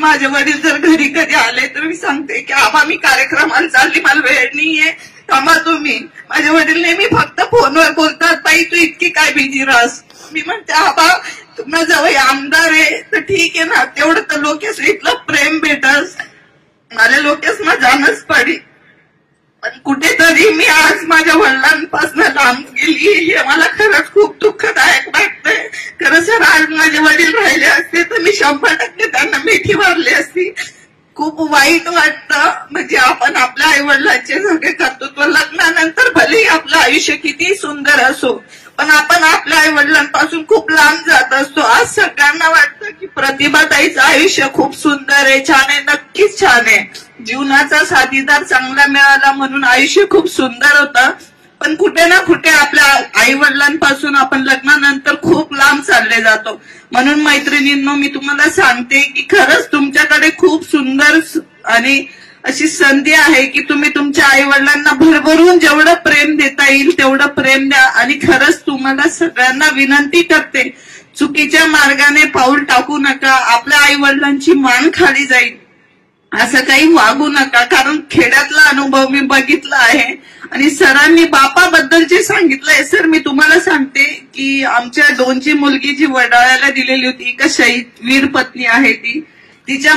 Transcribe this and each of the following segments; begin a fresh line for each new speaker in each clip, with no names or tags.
माझे वडील जर घरी कधी आले तर मी सांगते की आबा मी कार्यक्रमाला चालली, मला वेळ नाहीये, थांबा तुम्ही. माझे वडील नेहमी फक्त फोनवर बोलतात, बाई तू इतकी काय बिझी राहस. मी म्हणते आबा तुम्हाला जवळ आमदार आहे तर ठीक आहे ना, तेवढं तर लोकेश इथलं प्रेम भेटस, मला लोकेश ना जाणच पडी. पण कुठेतरी मी आज माझ्या वडिलांपासून लांब गेली, हे मला खरंच खूप दुःखदायक वाटतंय. खरं सर आज माझे वडील राहिले असते तर मी 100% त्यांना मिठी मारली असती. खूप वाईट वाटतं, म्हणजे आपण आपल्या आई वडिलांचे सगळे कर्तृत्व, लग्नानंतर भलेही आपलं आयुष्य किती सुंदर असो पण आपण आपल्या आई वडिलांपासून खूप लांब जात असतो. आज सगळ्यांना वाटतं की प्रतिभाताईचं आयुष्य खूप सुंदर आहे, छान आहे, नक्कीच छान आहे, जीवनाचा साथीदार चांगला मिळाला म्हणून आयुष्य खूप सुंदर होतं. पण कुठे ना कुठे आपल्या आई वडिलांपासून आपण लग्नानंतर खूप लांब चालले जातो. म्हणून मैत्रिणींनो मी तुम्हाला सांगते की खरंच तुमच्याकडे खूप सुंदर आणि अशी संधी आहे की तुम्ही तुमच्या आई वडिलांना भरभरून जेवढं प्रेम देता येईल तेवढं प्रेम द्या. आणि खरंच तुम्हाला सगळ्यांना विनंती करते, चुकीच्या मार्गाने पाऊल टाकू नका, आपल्या आई वडिलांची मान खाली जाईल असं काही वागू नका. कारण खेड्यातला अनुभव मी बघितला आहे. आणि सरांनी बापाबद्दल जे सांगितलंय, सर मी तुम्हाला सांगते की आमच्या डोनची मुलगी जी वडाळ्याला दिलेली होती, का शहीद वीर पत्नी आहे ती, तिच्या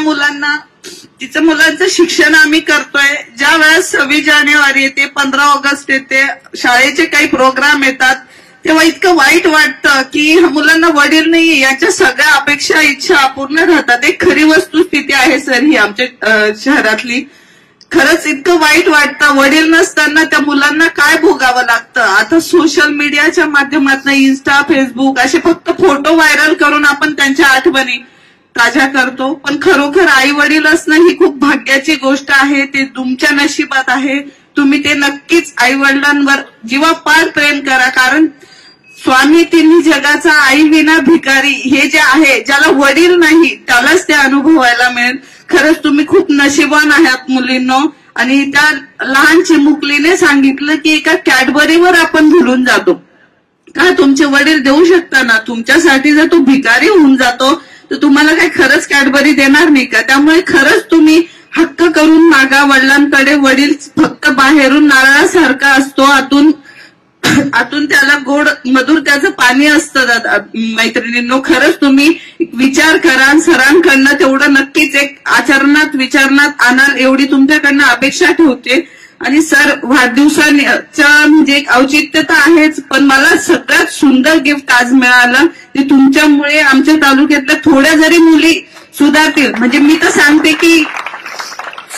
मुलांचं शिक्षण आम्ही करतोय. ज्या वेळेस 26 जानेवारी येते, 15 ऑगस्ट येते, शाळेचे काही प्रोग्राम येतात, तेव्हा इतकं वाईट वाटतं की मुलांना वडील नाहीये, याच्या सगळ्या अपेक्षा इच्छा अपूर्ण राहतात. एक खरी वस्तुस्थिती आहे सर ही आमच्या शहरातली. खरंच इतकं वाईट वाटतं, वडील नसताना त्या मुलांना काय भोगावं लागतं. आता सोशल मीडियाच्या माध्यमातून इन्स्टा, फेसबुक असे फक्त फोटो व्हायरल करून आपण त्यांच्या आठवणी ताज्या करतो. पण खरोखर आई वडील असणं ही खूप भाग्याची गोष्ट आहे, ते तुमच्या नशिबात आहे. तुम्ही ते नक्कीच आई वडिलांवर जीवापाड प्रेम करा. कारण स्वामी तिन्ही जगाचा आई विना भिकारी हे जे आहे, ज्याला वडील नाही त्यालाच ते अनुभवायला मिळेल. खरंच तुम्ही खूप नशिबान आहात मुलींनो. आणि त्या लहान चिमुकलीने सांगितलं की एका कॅडबरीवर आपण भुलून जातो का, तुमचे वडील देऊ शकता ना, तुमच्यासाठी जर तो भिकारी होऊन जातो तर तुम्हाला काय खरंच कॅडबरी देणार नाही का. त्यामुळे खरंच तुम्ही हक्क करून मागा वडिलांकडे. वडील फक्त बाहेरून नारळासारखा असतो, आतून त्याला गोड मधुर त्याचं पाणी असतं. मैत्रिणींनो खरंच तुम्ही विचार करा, सरांकडनं तेवढं नक्कीच एक आचरणात विचारणात आणाल एवढी तुमच्याकडनं अपेक्षा ठेवते. आणि सर वाढदिवसाच्या म्हणजे एक औचित्यता आहेच, पण मला सगळ्यात सुंदर गिफ्ट आज मिळालं ते तुमच्यामुळे. आमच्या तालुक्यातल्या थोड्या जरी मुली सुधारतील, म्हणजे मी तर सांगते की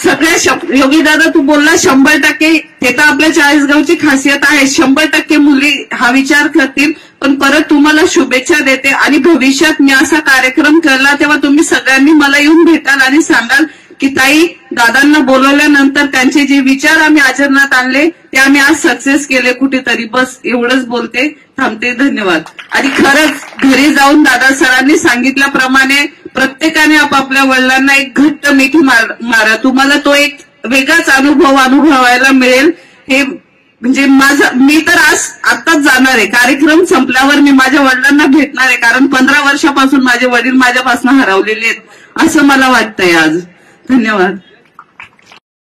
सगळ्या योगी दादा तू बोलला 100%, ते तर आपल्या चाळीसगावची खासियत आहे. 100% मुली हा विचार करतील. पण परत तुम्हाला शुभेच्छा देते. आणि भविष्यात मी असा कार्यक्रम केला तेव्हा तुम्ही सगळ्यांनी मला येऊन भेटाल आणि सांगाल की ताई दादांना बोलवल्यानंतर त्यांचे जे विचार आम्ही आचरणात आणले ते आम्ही आज सक्सेस केले कुठेतरी. बस एवढंच बोलते, थांबते. धन्यवाद. आणि खरंच घरी जाऊन दादा सरांनी सांगितल्याप्रमाणे प्रत्येकाने आपापल्या वडिलांना एक घट्ट मिठी मारा. तुम्हाला तो एक वेगळाच अनुभवायला मिळेल. हे म्हणजे मी तर आताच जाणार आहे, कार्यक्रम संपल्यावर मी माझ्या वडिलांना भेटणार आहे. कारण 15 वर्षापासून माझे वडील माझ्यापासून हरवलेले आहेत असं मला वाटतंय आज. धन्यवाद.